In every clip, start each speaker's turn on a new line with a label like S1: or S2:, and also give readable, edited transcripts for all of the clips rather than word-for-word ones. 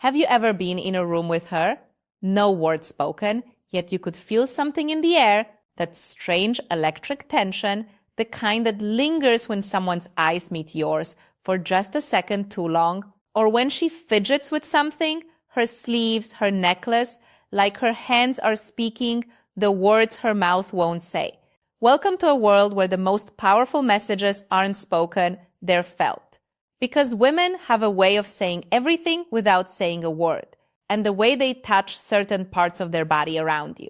S1: Have you ever been in a room with her? No word spoken, yet you could feel something in the air, that strange electric tension, the kind that lingers when someone's eyes meet yours for just a second too long, or when she fidgets with something, her sleeves, her necklace, like her hands are speaking the words her mouth won't say. Welcome to a world where the most powerful messages aren't spoken, they're felt. Because women have a way of saying everything without saying a word, and the way they touch certain parts of their body around you.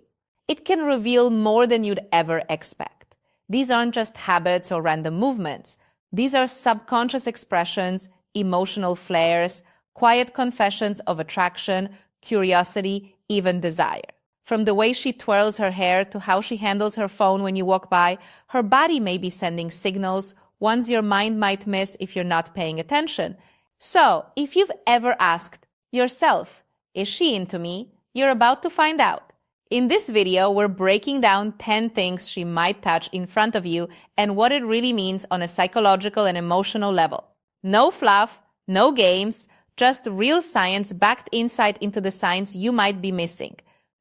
S1: It can reveal more than you'd ever expect. These aren't just habits or random movements. These are subconscious expressions, emotional flares, quiet confessions of attraction, curiosity, even desire. From the way she twirls her hair to how she handles her phone when you walk by, her body may be sending signals, ones your mind might miss if you're not paying attention. So, if you've ever asked yourself, is she into me? You're about to find out. In this video, we're breaking down 10 things she might touch in front of you and what it really means on a psychological and emotional level. No fluff, no games, just real science-backed insight into the signs you might be missing.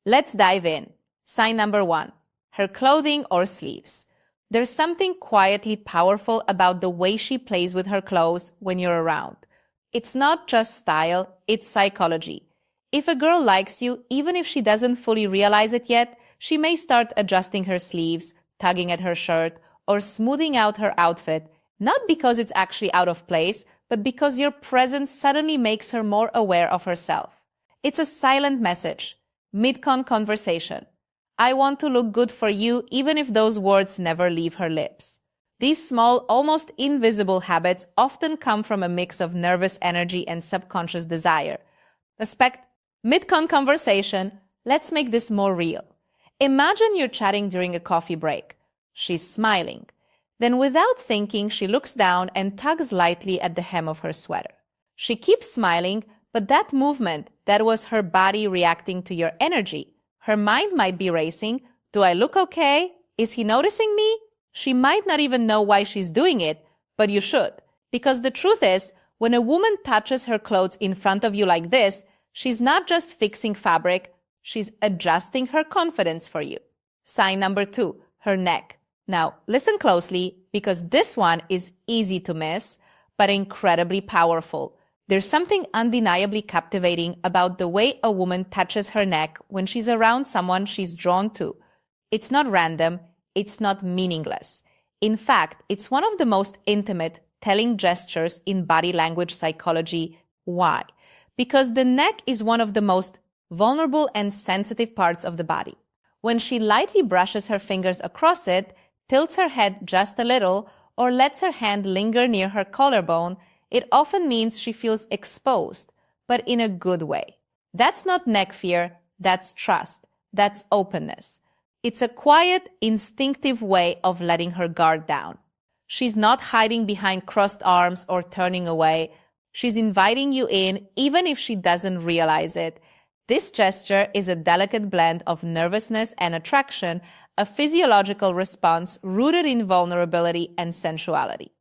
S1: Let's dive in. Sign number 1, her clothing or sleeves. There's something quietly powerful about the way she plays with her clothes when you're around. It's not just style, it's psychology. If a girl likes you, even if she doesn't fully realize it yet, she may start adjusting her sleeves, tugging at her shirt, or smoothing out her outfit, not because it's actually out of place, but because your presence suddenly makes her more aware of herself. It's a silent message. Mid-con conversation. I want to look good for you even if those words never leave her lips. These small, almost invisible habits often come from a mix of nervous energy and subconscious desire. Mid-con conversation, let's make this more real. Imagine you're chatting during a coffee break. She's smiling. Then without thinking, she looks down and tugs lightly at the hem of her sweater. She keeps smiling, but that movement, that was her body reacting to your energy. Her mind might be racing. Do I look okay? Is he noticing me? She might not even know why she's doing it, but you should. Because the truth is, when a woman touches her clothes in front of you like this, she's not just fixing fabric, she's adjusting her confidence for you. Sign number 2, her neck. Now, listen closely because this one is easy to miss, but incredibly powerful. There's something undeniably captivating about the way a woman touches her neck when she's around someone she's drawn to. It's not random, it's not meaningless. In fact, it's one of the most intimate, telling gestures in body language psychology. Why? Because the neck is one of the most vulnerable and sensitive parts of the body. When she lightly brushes her fingers across it, tilts her head just a little, or lets her hand linger near her collarbone, it often means she feels exposed, but in a good way. That's not neck fear, that's trust, that's openness. It's a quiet, instinctive way of letting her guard down. She's not hiding behind crossed arms or turning away. She's inviting you in, even if she doesn't realize it. This gesture is a delicate blend of nervousness and attraction, a physiological response rooted in vulnerability and sensuality.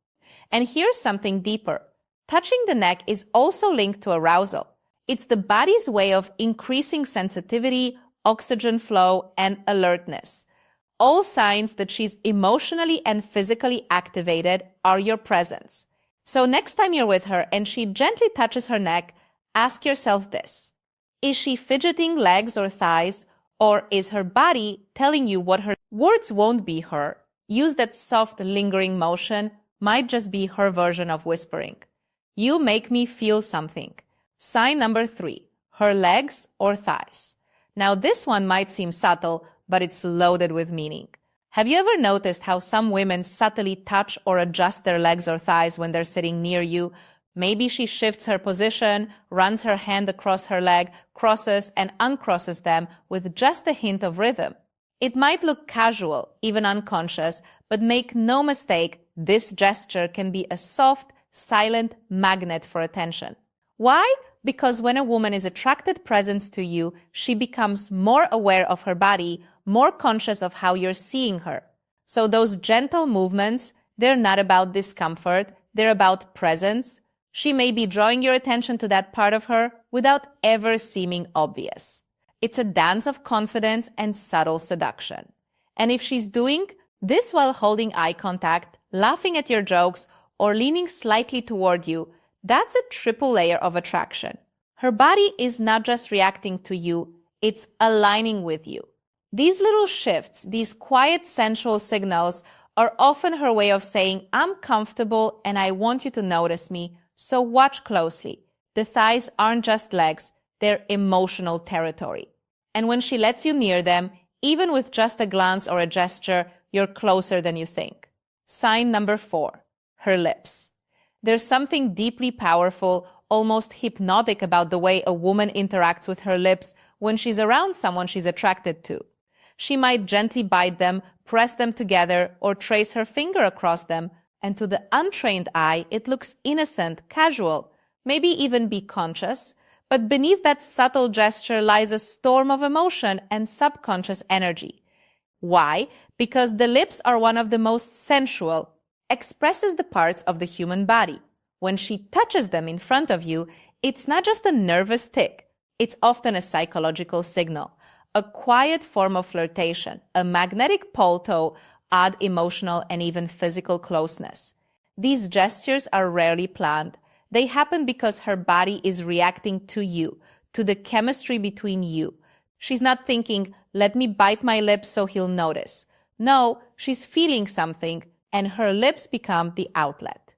S1: And here's something deeper. Touching the neck is also linked to arousal. It's the body's way of increasing sensitivity, oxygen flow, and alertness. All signs that she's emotionally and physically activated are your presence. So next time you're with her and she gently touches her neck, ask yourself this. Is she fidgeting legs or thighs, or is her body telling you what her words won't be her? Use that soft, lingering motion, might just be her version of whispering. You make me feel something. Sign number 3, her legs or thighs. Now this one might seem subtle, but it's loaded with meaning. Have you ever noticed how some women subtly touch or adjust their legs or thighs when they're sitting near you? Maybe she shifts her position, runs her hand across her leg, crosses and uncrosses them with just a hint of rhythm. It might look casual, even unconscious, but make no mistake, this gesture can be a soft, silent magnet for attention. Why? Because when a woman is attracted presence to you, she becomes more aware of her body, more conscious of how you're seeing her. So those gentle movements, they're not about discomfort, they're about presence. She may be drawing your attention to that part of her without ever seeming obvious. It's a dance of confidence and subtle seduction. And if she's doing this while holding eye contact, laughing at your jokes, or leaning slightly toward you, that's a triple layer of attraction. Her body is not just reacting to you, it's aligning with you. These little shifts, these quiet sensual signals, are often her way of saying, I'm comfortable and I want you to notice me, so watch closely. The thighs aren't just legs, they're emotional territory. And when she lets you near them, even with just a glance or a gesture, you're closer than you think. Sign number 4, her lips. There's something deeply powerful, almost hypnotic about the way a woman interacts with her lips when she's around someone she's attracted to. She might gently bite them, press them together, or trace her finger across them, and to the untrained eye, it looks innocent, casual, maybe even be conscious, but beneath that subtle gesture lies a storm of emotion and subconscious energy. Why? Because the lips are one of the most sensual, expresses the parts of the human body. When she touches them in front of you, it's not just a nervous tick. It's often a psychological signal, a quiet form of flirtation, a magnetic pull to add emotional and even physical closeness. These gestures are rarely planned. They happen because her body is reacting to you, to the chemistry between you. She's not thinking, let me bite my lips so he'll notice. No, she's feeling something, and her lips become the outlet.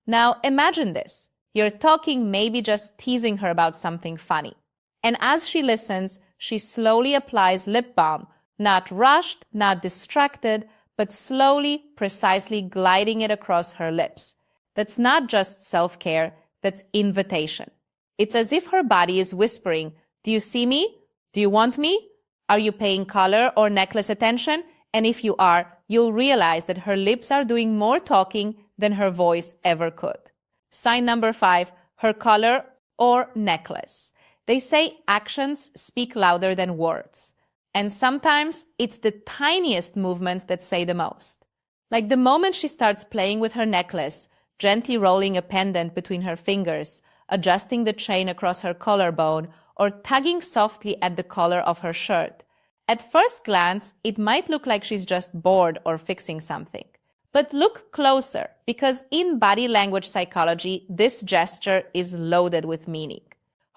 S1: Now imagine this. You're talking, maybe just teasing her about something funny. And as she listens, she slowly applies lip balm, not rushed, not distracted, but slowly, precisely gliding it across her lips. That's not just self-care, that's invitation. It's as if her body is whispering, do you see me? Do you want me? Are you paying collar or necklace attention? And if you are, you'll realize that her lips are doing more talking than her voice ever could. Sign number 5, her collar or necklace. They say actions speak louder than words. And sometimes it's the tiniest movements that say the most. Like the moment she starts playing with her necklace, gently rolling a pendant between her fingers, adjusting the chain across her collarbone, or tugging softly at the collar of her shirt. At first glance, it might look like she's just bored or fixing something. But look closer, because in body language psychology, this gesture is loaded with meaning.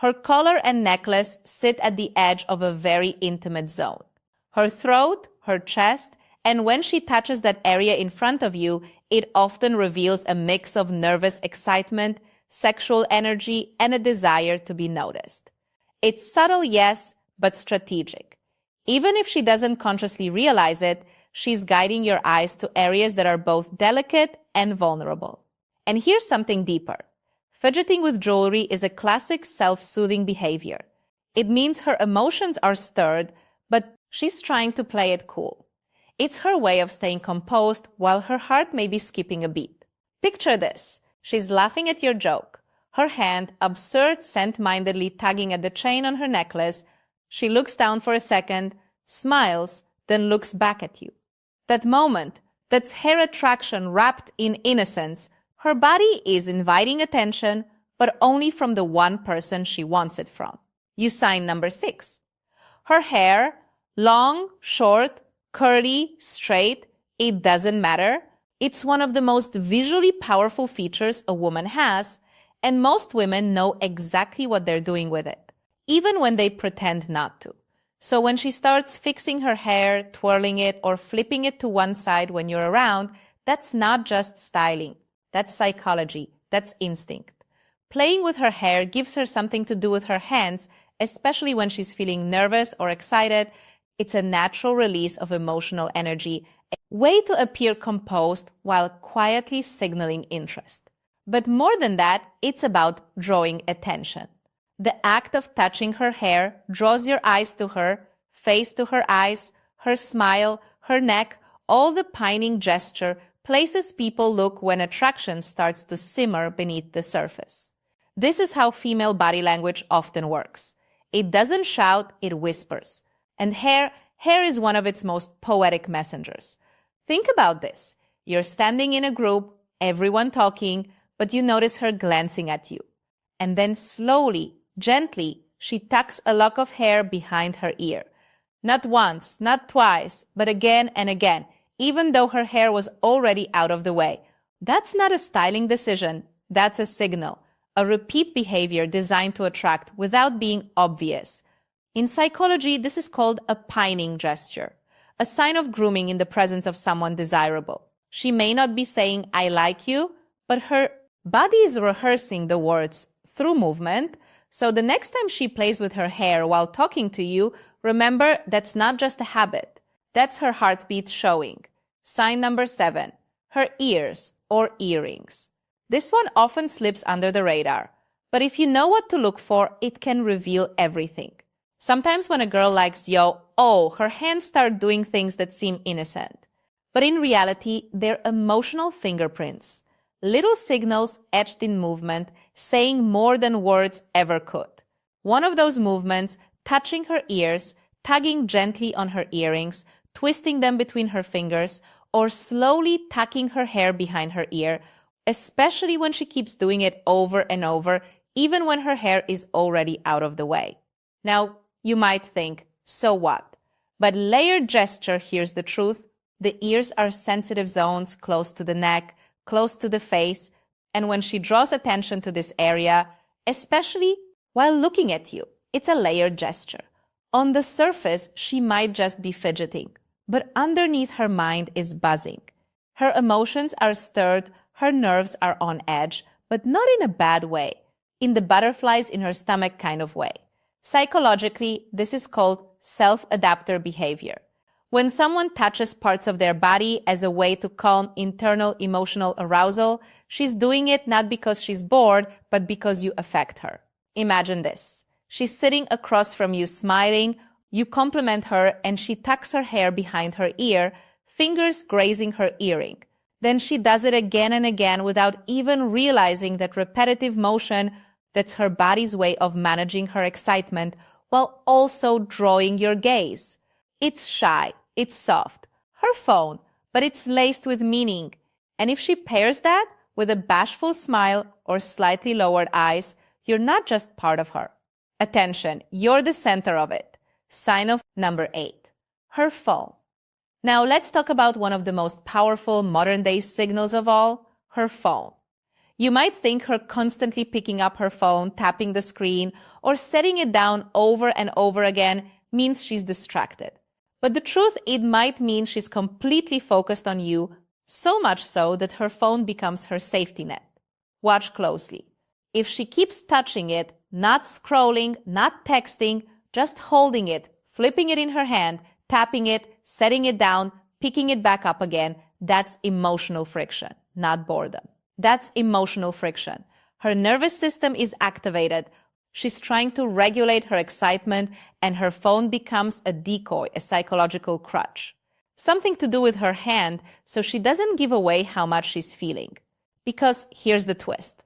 S1: Her collar and necklace sit at the edge of a very intimate zone. Her throat, her chest, and when she touches that area in front of you, it often reveals a mix of nervous excitement, sexual energy, and a desire to be noticed. It's subtle, yes, but strategic. Even if she doesn't consciously realize it, she's guiding your eyes to areas that are both delicate and vulnerable. And here's something deeper. Fidgeting with jewelry is a classic self-soothing behavior. It means her emotions are stirred, but she's trying to play it cool. It's her way of staying composed while her heart may be skipping a beat. Picture this. She's laughing at your joke. Her hand, absurd-mindedly tugging at the chain on her necklace. She looks down for a second, smiles, then looks back at you. That moment, that's her attraction wrapped in innocence. Her body is inviting attention, but only from the one person she wants it from. You sign number 6. Her hair, long, short, curly, straight, it doesn't matter. It's one of the most visually powerful features a woman has, and most women know exactly what they're doing with it, even when they pretend not to. So when she starts fixing her hair, twirling it, or flipping it to one side when you're around, that's not just styling. That's psychology. That's instinct. Playing with her hair gives her something to do with her hands, especially when she's feeling nervous or excited. It's a natural release of emotional energy, a way to appear composed while quietly signaling interest. But more than that, it's about drawing attention. The act of touching her hair draws your eyes to her, face to her eyes, her smile, her neck, all the pining gesture places people look when attraction starts to simmer beneath the surface. This is how female body language often works. It doesn't shout, it whispers. And hair is one of its most poetic messengers. Think about this. You're standing in a group, everyone talking, but you notice her glancing at you. And then slowly, gently, she tucks a lock of hair behind her ear. Not once, not twice, but again and again, even though her hair was already out of the way. That's not a styling decision. That's a signal, a repeat behavior designed to attract without being obvious. In psychology, this is called a pining gesture, a sign of grooming in the presence of someone desirable. She may not be saying, "I like you," but her body is rehearsing the words through movement. So the next time she plays with her hair while talking to you, remember that's not just a habit. That's her heartbeat showing. Sign number 7, her ears or earrings. This one often slips under the radar, but if you know what to look for, it can reveal everything. Sometimes when a girl likes you, her hands start doing things that seem innocent. But in reality, they're emotional fingerprints. Little signals etched in movement, saying more than words ever could. One of those movements, touching her ears, tugging gently on her earrings, twisting them between her fingers, or slowly tucking her hair behind her ear, especially when she keeps doing it over and over, even when her hair is already out of the way. Now, you might think, so what? But layered gesture, here's the truth. The ears are sensitive zones close to the neck, close to the face, and when she draws attention to this area, especially while looking at you, it's a layered gesture. On the surface, she might just be fidgeting, but underneath her mind is buzzing. Her emotions are stirred, her nerves are on edge, but not in a bad way, in the butterflies in her stomach kind of way. Psychologically, this is called self-adapter behavior. When someone touches parts of their body as a way to calm internal emotional arousal, she's doing it not because she's bored, but because you affect her. Imagine this. She's sitting across from you smiling, you compliment her, and she tucks her hair behind her ear, fingers grazing her earring. Then she does it again and again without even realizing that repetitive motion, that's her body's way of managing her excitement while also drawing your gaze. It's shy, it's soft, her phone, but it's laced with meaning. And if she pairs that with a bashful smile or slightly lowered eyes, you're not just part of her. Attention, you're the center of it. Sign of number 8, her phone. Now let's talk about one of the most powerful modern-day signals of all, her phone. You might think her constantly picking up her phone, tapping the screen, or setting it down over and over again means she's distracted. But the truth, it might mean she's completely focused on you, so much so that her phone becomes her safety net. Watch closely. If she keeps touching it, not scrolling, not texting, just holding it, flipping it in her hand, tapping it, setting it down, picking it back up again, that's emotional friction, not boredom. That's emotional friction. Her nervous system is activated. She's trying to regulate her excitement, and her phone becomes a decoy, a psychological crutch. Something to do with her hand, so she doesn't give away how much she's feeling. Because here's the twist.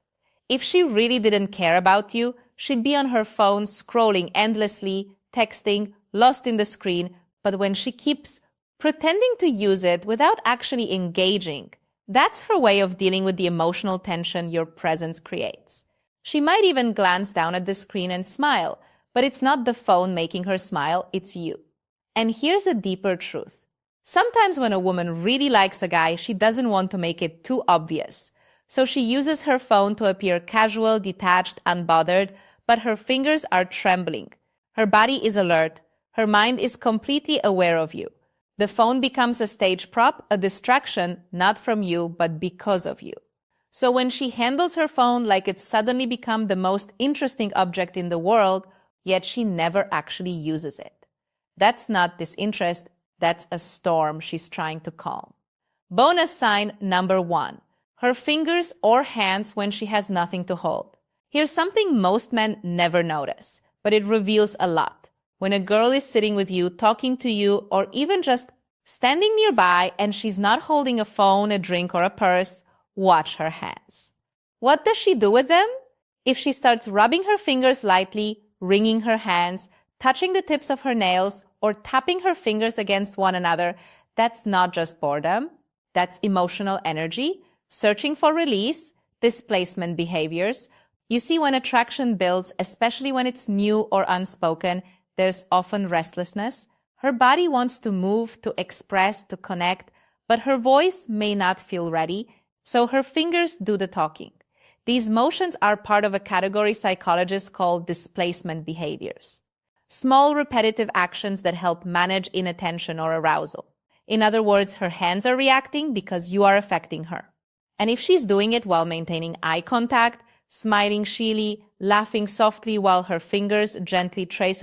S1: If she really didn't care about you, she'd be on her phone scrolling endlessly, texting, lost in the screen, but when she keeps pretending to use it without actually engaging, that's her way of dealing with the emotional tension your presence creates. She might even glance down at the screen and smile, but it's not the phone making her smile, it's you. And here's a deeper truth. Sometimes when a woman really likes a guy, she doesn't want to make it too obvious. So she uses her phone to appear casual, detached, unbothered, but her fingers are trembling. Her body is alert. Her mind is completely aware of you. The phone becomes a stage prop, a distraction, not from you, but because of you. So when she handles her phone like it's suddenly become the most interesting object in the world, yet she never actually uses it. That's not disinterest, that's a storm she's trying to calm. Bonus sign number 1, her fingers or hands when she has nothing to hold. Here's something most men never notice, but it reveals a lot. When a girl is sitting with you, talking to you, or even just standing nearby and she's not holding a phone, a drink, or a purse, watch her hands. What does she do with them? If she starts rubbing her fingers lightly, wringing her hands, touching the tips of her nails, or tapping her fingers against one another, that's not just boredom. That's emotional energy, searching for release, Displacement behaviors. You see, when attraction builds, especially when it's new or unspoken, there's often restlessness. Her body wants to move, to express, to connect, but her voice may not feel ready, so her fingers do the talking. These motions are part of a category psychologists call displacement behaviors. Small repetitive actions that help manage inattention or arousal. In other words, her hands are reacting because you are affecting her. And if she's doing it while maintaining eye contact, smiling shyly, laughing softly while her fingers gently trace